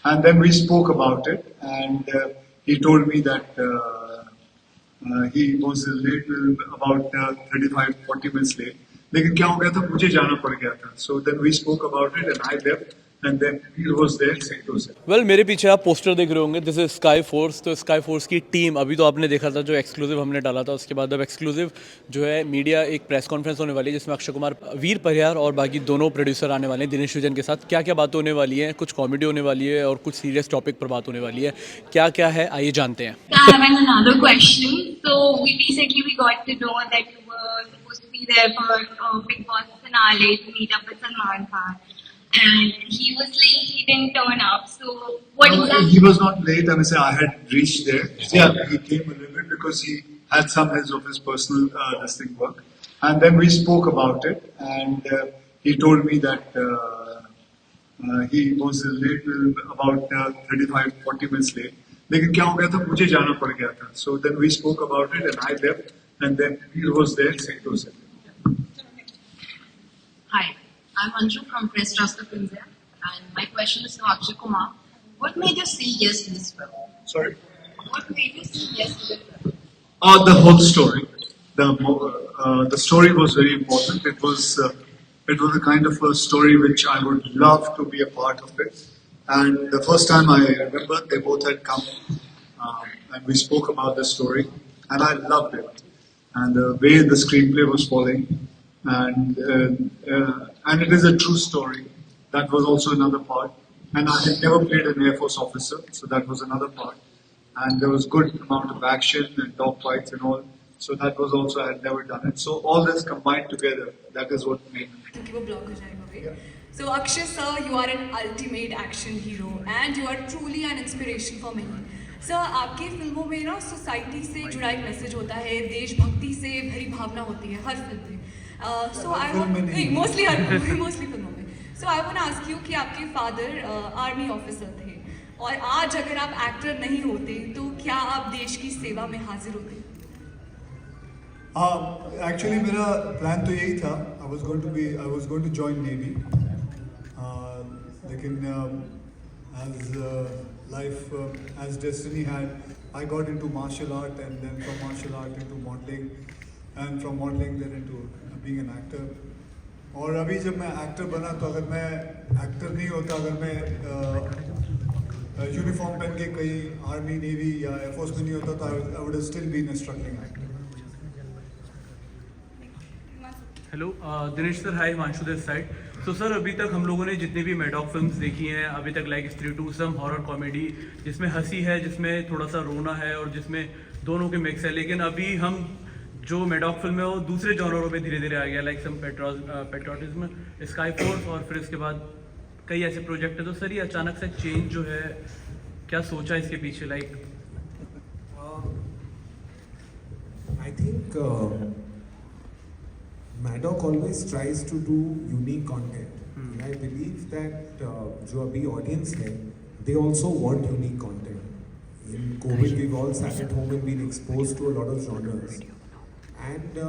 And then we spoke about it, and he told me that he was a little about 35-40 minutes late. लेकिन क्या हो गया था मुझे जाना पड़ गया था. So then we spoke about it and I left and then he was there saying to us. Well मेरे पीछे आप पोस्टर देख रहे होंगे, दिस इज स्काई फोर्स. तो स्काई फोर्स की टीम अभी तो आपने देखा था जो एक्सक्लूसिव हमने डाला था, उसके बाद अब एक्सक्लूसिव जो है मीडिया एक प्रेस कॉन्फ्रेंस होने वाली है जिसमें अक्षय कुमार, वीर परिहार और बाकी दोनों प्रोड्यूसर आने वाले हैं दिनेश विजन के साथ. क्या क्या बातें होने वाली हैं, कुछ कॉमेडी होने वाली है और कुछ सीरियस टॉपिक पर बात होने वाली है. क्या क्या है आइए जानते हैं. I have another question. So we got to know that you were supposed to be there for Big Boss finale to meet up with Salman Khan, and he was late. He didn't turn up. So what exactly? He was not late. I mean, say I had reached there. Yeah, he came a little bit because he had some of his personal this thing work, and then we spoke about it, and he told me that he was a little about 35-40 minutes late. लेकिन क्या हो गया था मुझे जाना पड़ गया था. So then we spoke about it and I left and then he was there saying to us. Hi, I'm Anju from Press Trust of India, and my question is to Akshay Kumar. What made you say yes to this film? Sorry? What made you say yes to this film? The whole story. The story was very important. It was a kind of a story which I would love to be a part of it. And the first time I remember, they both had come and we spoke about the story, and I loved it. And the way the screenplay was falling, and it is a true story. That was also another part. And I had never played an Air Force officer, so that was another part. And there was good amount of action and dog fights and all. So that was also, I had never done it. So all this combined together, that is what made me. क्योंकि वो block हो जाएगा भाई. So Akshay sir, you are an ultimate action hero and you are truly an inspiration for many. Sir, आपकी फिल्मों में ना society से जुड़ा एक मैसेज होता है, देशभक्ति से भरी भावना होती है हर फिल्म में. So I want mostly फिल्मों में. So I want to ask you कि आपके फादर आर्मी ऑफिसर थे और आज अगर आप एक्टर नहीं होते तो क्या आप देश की सेवा में हाजिर होते? एक्चुअली मेरा प्लान तो यही था. I was going to join Navy. लेकिन as destiny had, I got into martial art and then from martial art into modeling and from modeling then into being an actor. और अभी जब मैं actor बना तो अगर मैं एक्टर नहीं होता, अगर मैं यूनिफॉर्म पहन के कहीं आर्मी नेवी या एयरफोर्स में नहीं होता तो I would have still been a struggling actor. Hello Dinesh sir, hi, Himanshu this side. तो सर अभी तक हम लोगों ने जितनी भी मैडॉक फिल्म्स देखी हैं अभी तक, लाइक स्त्री टू, सम हॉरर कॉमेडी जिसमें हंसी है, जिसमें थोड़ा सा रोना है और जिसमें दोनों के मिक्स है. लेकिन अभी हम जो मैडॉक फिल्म है वो दूसरे जॉनरों में धीरे धीरे आ गया, like some patriotism, Sky Force और फिर इसके बाद कई ऐसे प्रोजेक्ट है. तो सर ये अचानक से चेंज जो है, क्या सोचा इसके पीछे? Like I think Maddock always tries to do unique content. And I believe that जो अभी audience है, they also want unique content. In COVID, we've all sat at home and been exposed to a lot of genres. And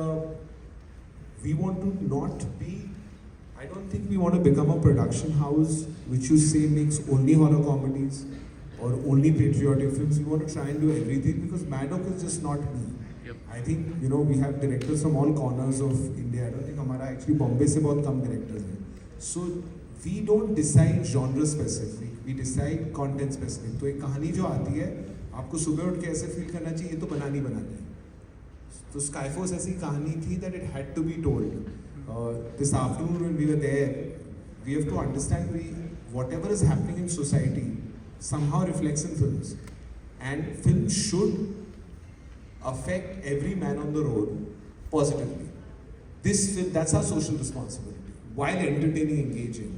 we want to not be, I don't think we want to become a production house which you say makes only horror comedies or only patriotic films. We want to try and do everything because Maddock is just not me. I think we have directors from all corners of India. I don't think हमारा actually Bombay से बहुत कम directors हैं. So we don't decide genre specific. We decide content specific. तो एक कहानी जो आती है आपको सुबह उठ के ऐसे फील करना चाहिए, ये तो बनानी है. तो Skyforce ऐसी कहानी थी that it had to be told. This afternoon when we were there, we have to understand whatever is happening in society somehow reflects in films, and films should affect every man on the road positively. This film, that's our social responsibility, while entertaining, engaging.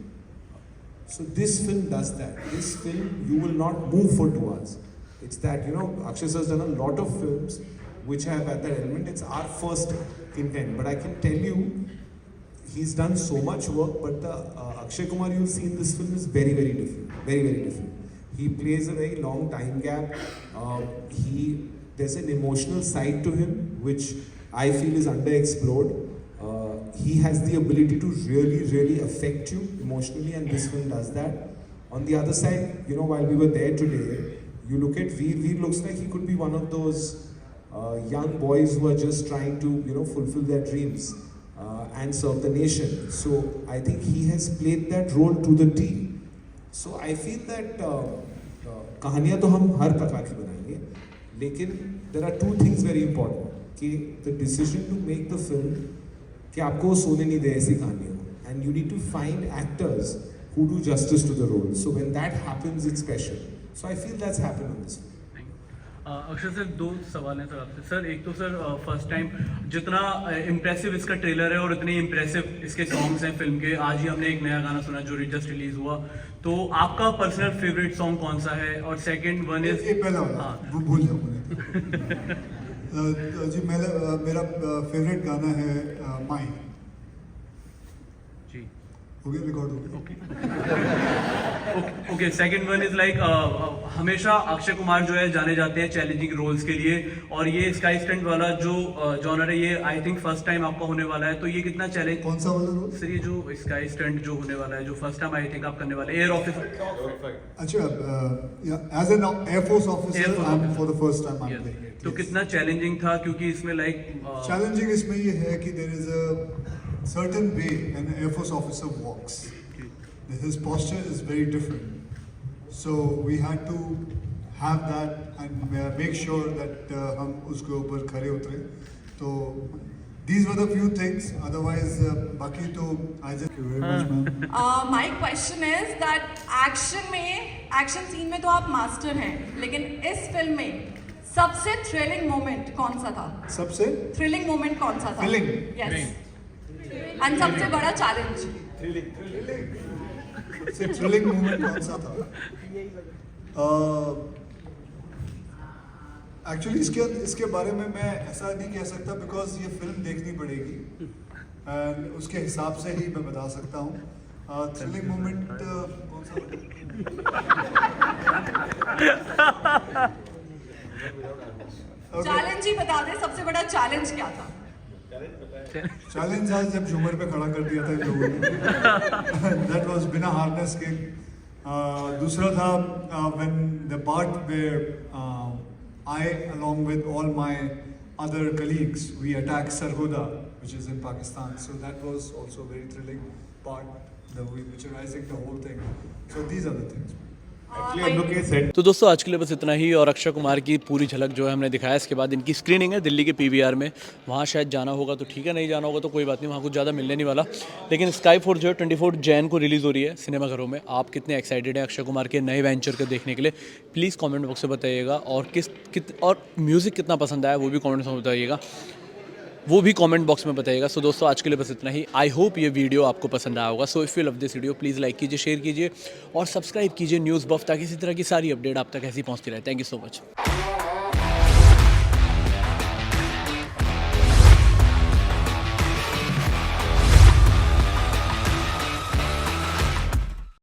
So this film does that. This film, you will not move for 2 hours. It's that, Akshay has done a lot of films which have at that element. It's our first intent. But I can tell you, he's done so much work, but the Akshay Kumar you'll see in this film is very, very different. Very, very different. He plays a very long time gap. There's an emotional side to him which I feel is underexplored. He has the ability to really, really affect you emotionally, and this film does that. On the other side, you know, while we were there today, you look at Veer. Veer looks like he could be one of those young boys who are just trying to, you know, fulfill their dreams and serve the nation. So I think he has played that role to the T. So I feel that कहानियाँ तो हम हर प्रकार की बनाएंगे, लेकिन there are two things very important कि the decision to make the film कि आपको सोने नहीं दे ऐसी कहानियों, and you need to find actors who do justice to the role. So when that happens, it's special. So I feel that's happened on this film. अक्षर sir, दो सवाल हैं सर आपसे। सर एक तो सर फर्स्ट टाइम जितना impressive इसका trailer है और इतने इम्प्रेसिव इसके सॉन्ग्स हैं फिल्म के, आज ही हमने एक नया गाना सुना जो जस्ट रिलीज हुआ, तो आपका पर्सनल फेवरेट सॉन्ग कौन सा है? और सेकंड वन इज पहला वाला भूल जाओ जी, मेरा फेवरेट गाना है माई। जी हो गया, रिकॉर्ड हो गया। Okay, second one is like हमेशा अक्षय कुमार जो है जाने जाते हैं चैलेंजिंग रोल्स के लिए, और ये स्काई स्टंट वाला जो जॉनर है ये आई थिंक फर्स्ट टाइम आपका होने वाला है, तो ये कितना चैलेंज? कौन सा वाला रोल? सर ये जो स्काई स्टंट जो होने वाला है, जो फर्स्ट टाइम आई थिंक आप करने वाले एयर ऑफिसर। अच्छा, as an air force officer for the first time I am playing it. तो कितना चैलेंजिंग था, क्योंकि इसमें लाइक चैलेंजिंग इसमें ये है कि there is a certain way an Air Force officer walks. His posture is very different. So we had to have that and make sure that हम उसके ऊपर खड़े उतरे. So these were the few things. Otherwise, बाकी तो I just thank you very much, ma'am. My question is that action scene में तो आप मास्टर हैं, लेकिन इस फिल्म में सबसे थ्रिलिंग मोमेंट कौन सा था? सबसे थ्रिलिंग मोमेंट कौन सा था? Thrilling? यस। एंड सबसे बड़ा चैलेंज? सबसे थ्रिलिंग मोमेंट कौन सा था? एक्चुअली इसके बारे में मैं ऐसा नहीं कह सकता, बिकॉज ये फिल्म देखनी पड़ेगी एंड उसके हिसाब से ही मैं बता सकता हूँ। थ्रिलिंग मोमेंट कौन सा? चैलेंज ही बता दे, सबसे बड़ा चैलेंज क्या था? चैलेंज आज जब झूमर पे खड़ा कर दिया था इन लोगों ने, दैट वाज बिना हार्नेस के। दूसरा था when the part where I along with all my other colleagues we attack Sargodha which is in Pakistan, so that was also very thrilling part, the picturising the whole thing. So these are the things. तो दोस्तों आज के लिए बस इतना ही, और अक्षय कुमार की पूरी झलक जो है हमने दिखाया। इसके बाद इनकी स्क्रीनिंग है दिल्ली के पीवीआर में, वहाँ शायद जाना होगा तो ठीक है, नहीं जाना होगा तो कोई बात नहीं, वहाँ कुछ ज़्यादा मिलने नहीं वाला। लेकिन स्काई फोर्स जो है 24 जैन को रिलीज़ हो रही है सिनेमाघरों में। आप कितने एक्साइटेड हैं अक्षय कुमार के नए वेंचर को देखने के लिए, प्लीज़ कॉमेंट बॉक्स में बताइएगा। और और म्यूज़िक कितना पसंद आया वो भी कॉमेंट्स में बताइएगा, वो भी कमेंट बॉक्स में बताइएगा। सो दोस्तों आज के लिए बस इतना ही। आई होप ये वीडियो आपको पसंद आया होगा। So if you love this video please like कीजिए, शेयर कीजिए और सब्सक्राइब कीजिए न्यूज़ बफ, ताकि इसी तरह की सारी अपडेट आप तक ऐसी पहुंचती रहे। Thank you so much.